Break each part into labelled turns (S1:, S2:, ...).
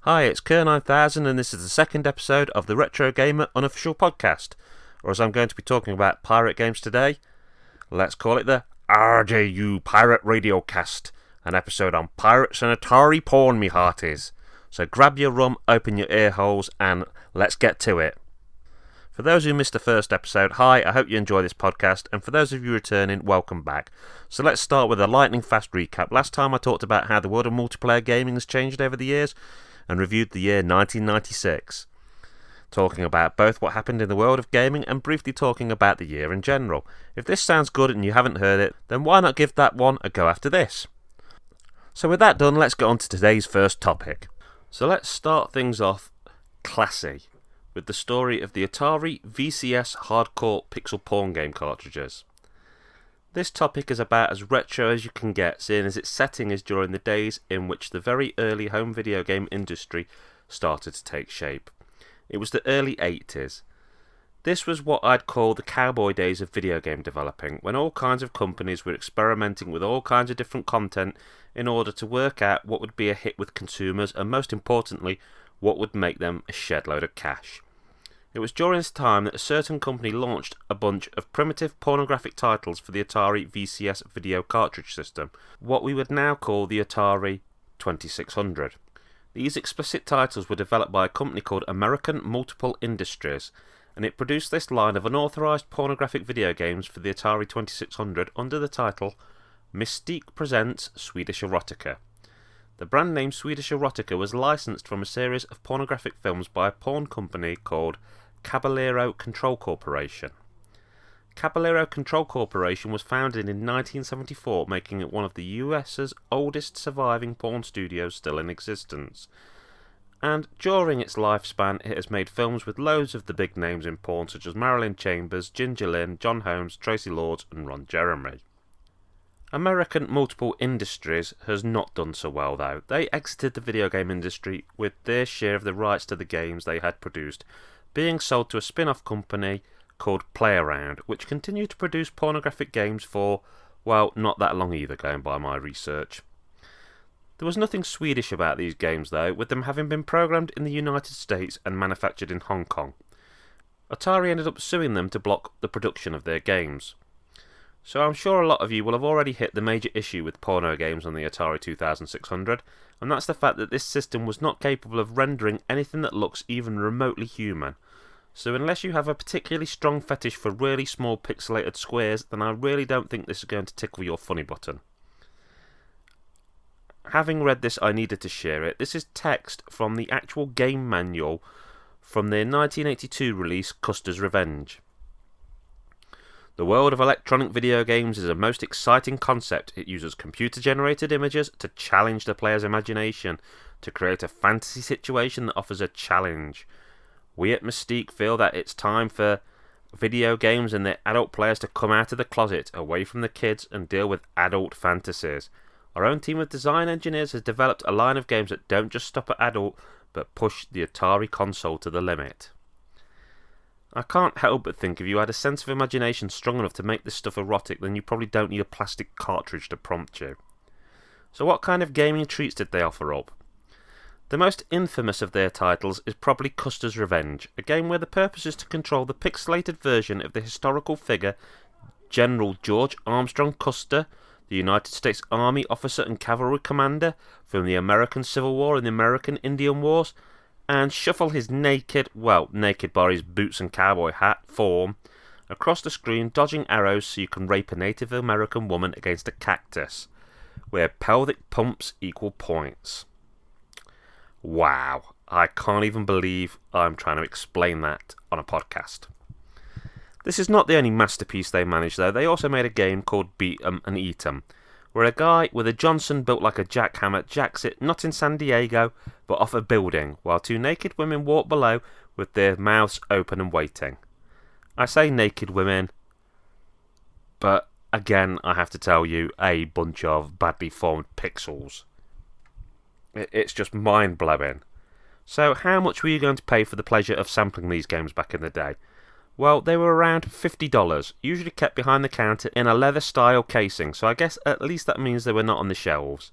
S1: Hi, it's Kerr9000 and this is the second episode of the Retro Gamer Unofficial Podcast. Or as I'm going to be talking about pirate games today, let's call it the RJU Pirate Radio Cast, an episode on pirates and Atari porn, me hearties. So grab your rum, open your ear holes, and let's get to it. For those who missed the first episode, hi, I hope you enjoy this podcast, and for those of you returning, welcome back. So let's start with a lightning fast recap. Last time I talked about how the world of multiplayer gaming has changed over the years, and reviewed the year 1996. Talking about both what happened in the world of gaming and briefly talking about the year in general. If this sounds good and you haven't heard it, then why not give that one a go after this? So with that done, let's get on to today's first topic. So let's start things off classy, with the story of the Atari VCS hardcore pixel porn game cartridges. This topic is about as retro as you can get, seeing as its setting is during the days in which the very early home video game industry started to take shape. It was the early 80s. This was what I'd call the cowboy days of video game developing, when all kinds of companies were experimenting with all kinds of different content in order to work out what would be a hit with consumers and, most importantly, what would make them a shed load of cash. It was during this time that a certain company launched a bunch of primitive pornographic titles for the Atari VCS video cartridge system, what we would now call the Atari 2600. These explicit titles were developed by a company called American Multiple Industries, and it produced this line of unauthorized pornographic video games for the Atari 2600 under the title Mystique Presents Swedish Erotica. The brand name Swedish Erotica was licensed from a series of pornographic films by a porn company called Caballero Control Corporation. Caballero Control Corporation was founded in 1974, making it one of the US's oldest surviving porn studios still in existence. And during its lifespan, it has made films with loads of the big names in porn such as Marilyn Chambers, Ginger Lynn, John Holmes, Tracy Lords and Ron Jeremy. American Multiple Industries has not done so well though. They exited the video game industry with their share of the rights to the games they had produced being sold to a spin-off company called Playaround, which continued to produce pornographic games for, well, not that long either, going by my research. There was nothing Swedish about these games though, with them having been programmed in the United States and manufactured in Hong Kong. Atari ended up suing them to block the production of their games. So I'm sure a lot of you will have already hit the major issue with porno games on the Atari 2600, and that's the fact that this system was not capable of rendering anything that looks even remotely human. So unless you have a particularly strong fetish for really small pixelated squares, then I really don't think this is going to tickle your funny button. Having read this, I needed to share it. This is text from the actual game manual from their 1982 release, Custer's Revenge. The world of electronic video games is a most exciting concept. It uses computer-generated images to challenge the player's imagination, to create a fantasy situation that offers a challenge. We at Mystique feel that it's time for video games and their adult players to come out of the closet, away from the kids, and deal with adult fantasies. Our own team of design engineers has developed a line of games that don't just stop at adult, but push the Atari console to the limit. I can't help but think if you had a sense of imagination strong enough to make this stuff erotic, then you probably don't need a plastic cartridge to prompt you. So what kind of gaming treats did they offer up? The most infamous of their titles is probably Custer's Revenge, a game where the purpose is to control the pixelated version of the historical figure General George Armstrong Custer, the United States Army officer and cavalry commander from the American Civil War and the American Indian Wars, and shuffle his naked bar his boots and cowboy hat form across the screen, dodging arrows so you can rape a Native American woman against a cactus, where pelvic pumps equal points. Wow, I can't even believe I'm trying to explain that on a podcast. This is not the only masterpiece they managed though. They also made a game called Beat 'em and Eat 'em, where a guy with a Johnson built like a jackhammer jacks it not in San Diego, but off a building, while two naked women walk below with their mouths open and waiting. I say naked women, but again I have to tell you, a bunch of badly formed pixels. It's just mind-blowing. So how much were you going to pay for the pleasure of sampling these games back in the day? Well, they were around $50, usually kept behind the counter in a leather-style casing, so I guess at least that means they were not on the shelves.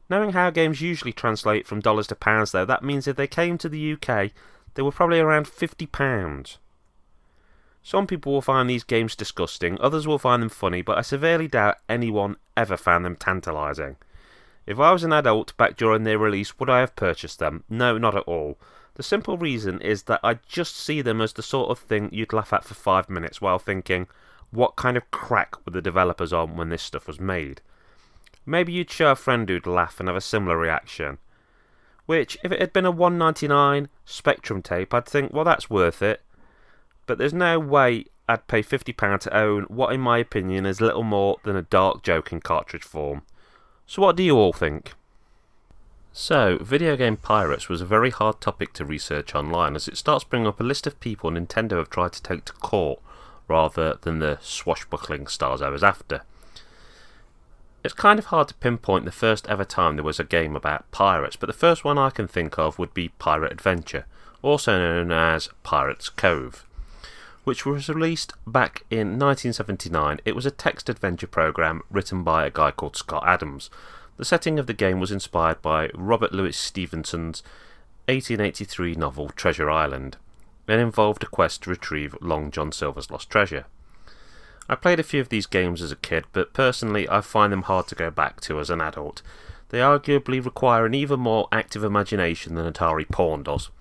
S1: Knowing how games usually translate from dollars to pounds though, that means if they came to the UK, they were probably around £50. Some people will find these games disgusting, others will find them funny, but I severely doubt anyone ever found them tantalising. If I was an adult back during their release, would I have purchased them? No, not at all. The simple reason is that I just see them as the sort of thing you'd laugh at for 5 minutes while thinking, what kind of crack were the developers on when this stuff was made? Maybe you'd show a friend who'd laugh and have a similar reaction. Which, if it had been a $1.99 Spectrum tape, I'd think, well, that's worth it. But there's no way I'd pay £50 to own what, in my opinion, is little more than a dark joke in cartridge form. So what do you all think? So, video game pirates was a very hard topic to research online, as it starts bringing up a list of people Nintendo have tried to take to court, rather than the swashbuckling stars I was after. It's kind of hard to pinpoint the first ever time there was a game about pirates, but the first one I can think of would be Pirate Adventure, also known as Pirate's Cove, which was released back in 1979. It was a text adventure program written by a guy called Scott Adams. The setting of the game was inspired by Robert Louis Stevenson's 1883 novel Treasure Island, and involved a quest to retrieve Long John Silver's lost treasure. I played a few of these games as a kid, but personally I find them hard to go back to as an adult. They arguably require an even more active imagination than Atari Porn does.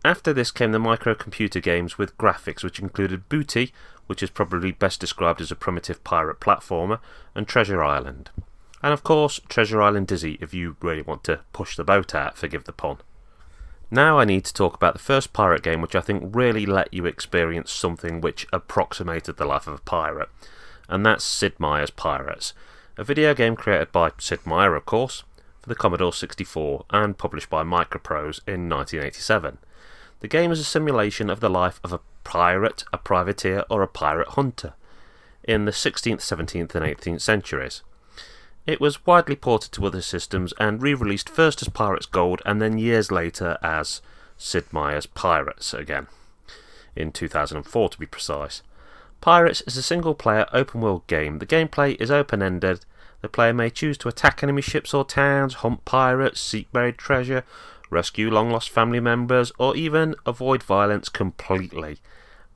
S1: After this came the microcomputer games with graphics, which included Booty, which is probably best described as a primitive pirate platformer, and Treasure Island. And of course, Treasure Island Dizzy, if you really want to push the boat out, forgive the pun. Now I need to talk about the first pirate game which I think really let you experience something which approximated the life of a pirate, and that's Sid Meier's Pirates, a video game created by Sid Meier, of course, for the Commodore 64 and published by Microprose in 1987. The game is a simulation of the life of a pirate, a privateer, or a pirate hunter in the 16th, 17th and 18th centuries. It was widely ported to other systems and re-released first as Pirates Gold and then years later as Sid Meier's Pirates again, in 2004 to be precise. Pirates is a single-player open-world game. The gameplay is open-ended. The player may choose to attack enemy ships or towns, hunt pirates, seek buried treasure, rescue long-lost family members, or even avoid violence completely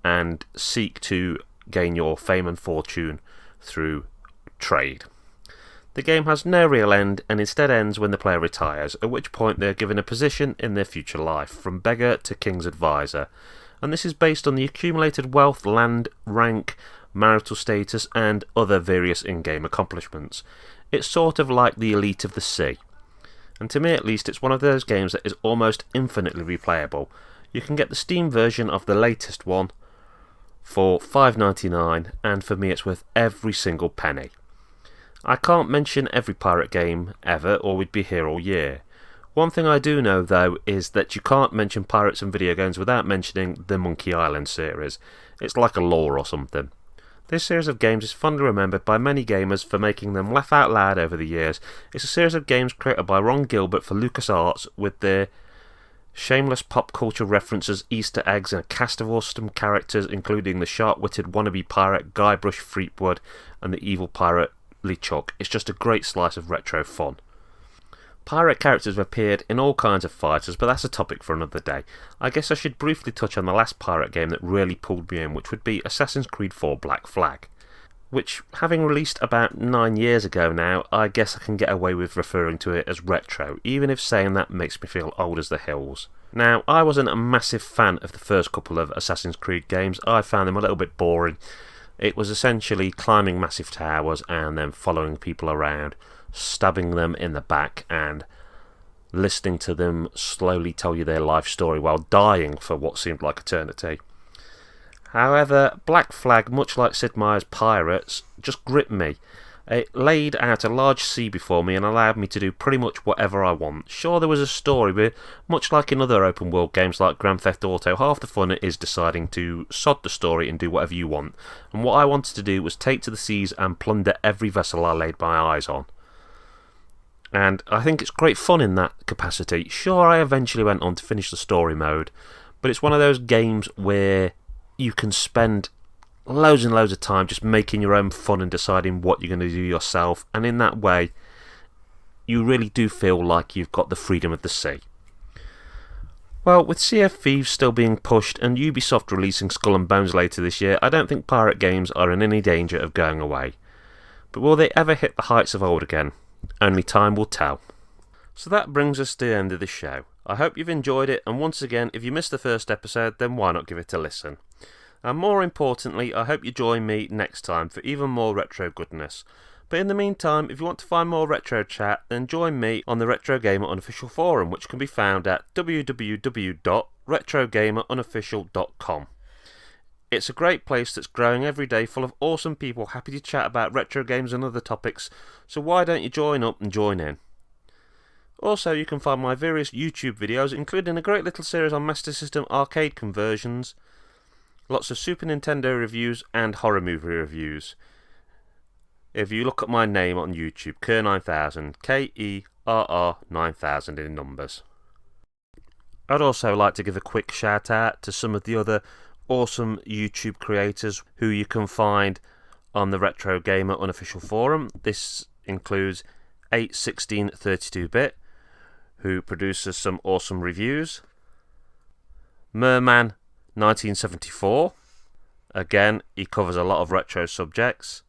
S1: and seek to gain your fame and fortune through trade. The game has no real end and instead ends when the player retires, at which point they are given a position in their future life, from beggar to king's advisor, and this is based on the accumulated wealth, land, rank, marital status, and other various in-game accomplishments. It's sort of like the Elite of the Sea, and to me at least it's one of those games that is almost infinitely replayable. You can get the Steam version of the latest one for $5.99, and for me it's worth every single penny. I can't mention every pirate game ever, or we'd be here all year. One thing I do know, though, is that you can't mention pirates and video games without mentioning the Monkey Island series. It's like a law or something. This series of games is fondly remembered by many gamers for making them laugh out loud over the years. It's a series of games created by Ron Gilbert for LucasArts, with their shameless pop culture references, Easter eggs, and a cast of awesome characters, including the sharp-witted wannabe pirate Guybrush Threepwood and the evil pirate LeChuck. It's just a great slice of retro fun. Pirate characters have appeared in all kinds of fighters, but that's a topic for another day. I guess I should briefly touch on the last pirate game that really pulled me in, which would be Assassin's Creed 4 Black Flag, which, having released about 9 years ago now, I guess I can get away with referring to it as retro, even if saying that makes me feel old as the hills. Now, I wasn't a massive fan of the first couple of Assassin's Creed games. I found them a little bit boring. It was essentially climbing massive towers and then following people around, stabbing them in the back and listening to them slowly tell you their life story while dying for what seemed like eternity. However, Black Flag, much like Sid Meier's Pirates, just gripped me. It laid out a large sea before me and allowed me to do pretty much whatever I want. Sure, there was a story, but much like in other open world games like Grand Theft Auto, half the fun is deciding to sod the story and do whatever you want. And what I wanted to do was take to the seas and plunder every vessel I laid my eyes on. And I think it's great fun in that capacity. Sure, I eventually went on to finish the story mode, but it's one of those games where you can spend loads and loads of time just making your own fun and deciding what you're going to do yourself, and in that way you really do feel like you've got the freedom of the sea. Well, with Sea of Thieves still being pushed and Ubisoft releasing Skull and Bones later this year, I don't think pirate games are in any danger of going away. But will they ever hit the heights of old again? Only time will tell. So that brings us to the end of the show. I hope you've enjoyed it, and once again, if you missed the first episode, then why not give it a listen? And more importantly, I hope you join me next time for even more retro goodness. But in the meantime, if you want to find more retro chat, then join me on the Retro Gamer Unofficial Forum, which can be found at www.retrogamerunofficial.com. It's a great place that's growing every day, full of awesome people happy to chat about retro games and other topics, so why don't you join up and join in? Also, you can find my various YouTube videos, including a great little series on Master System arcade conversions, lots of Super Nintendo reviews and horror movie reviews. If you look at my name on YouTube, Kerr9000, Kerr 9000 in numbers. I'd also like to give a quick shout out to some of the other awesome YouTube creators who you can find on the Retro Gamer Unofficial Forum. This includes 81632bit, who produces some awesome reviews. Merman 1974, again, he covers a lot of retro subjects.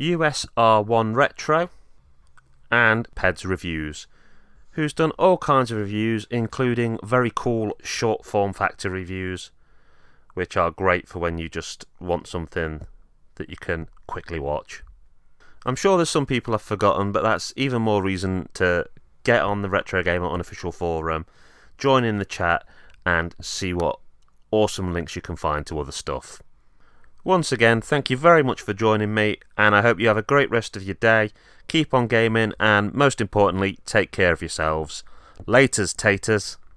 S1: USR1 Retro, and Peds Reviews, who's done all kinds of reviews, including very cool short form factor reviews, which are great for when you just want something that you can quickly watch. I'm sure there's some people I've forgotten, but that's even more reason to get on the Retro Gamer Unofficial Forum, join in the chat, and see what awesome links you can find to other stuff. Once again, thank you very much for joining me, and I hope you have a great rest of your day. Keep on gaming, and most importantly, take care of yourselves. Laters, taters.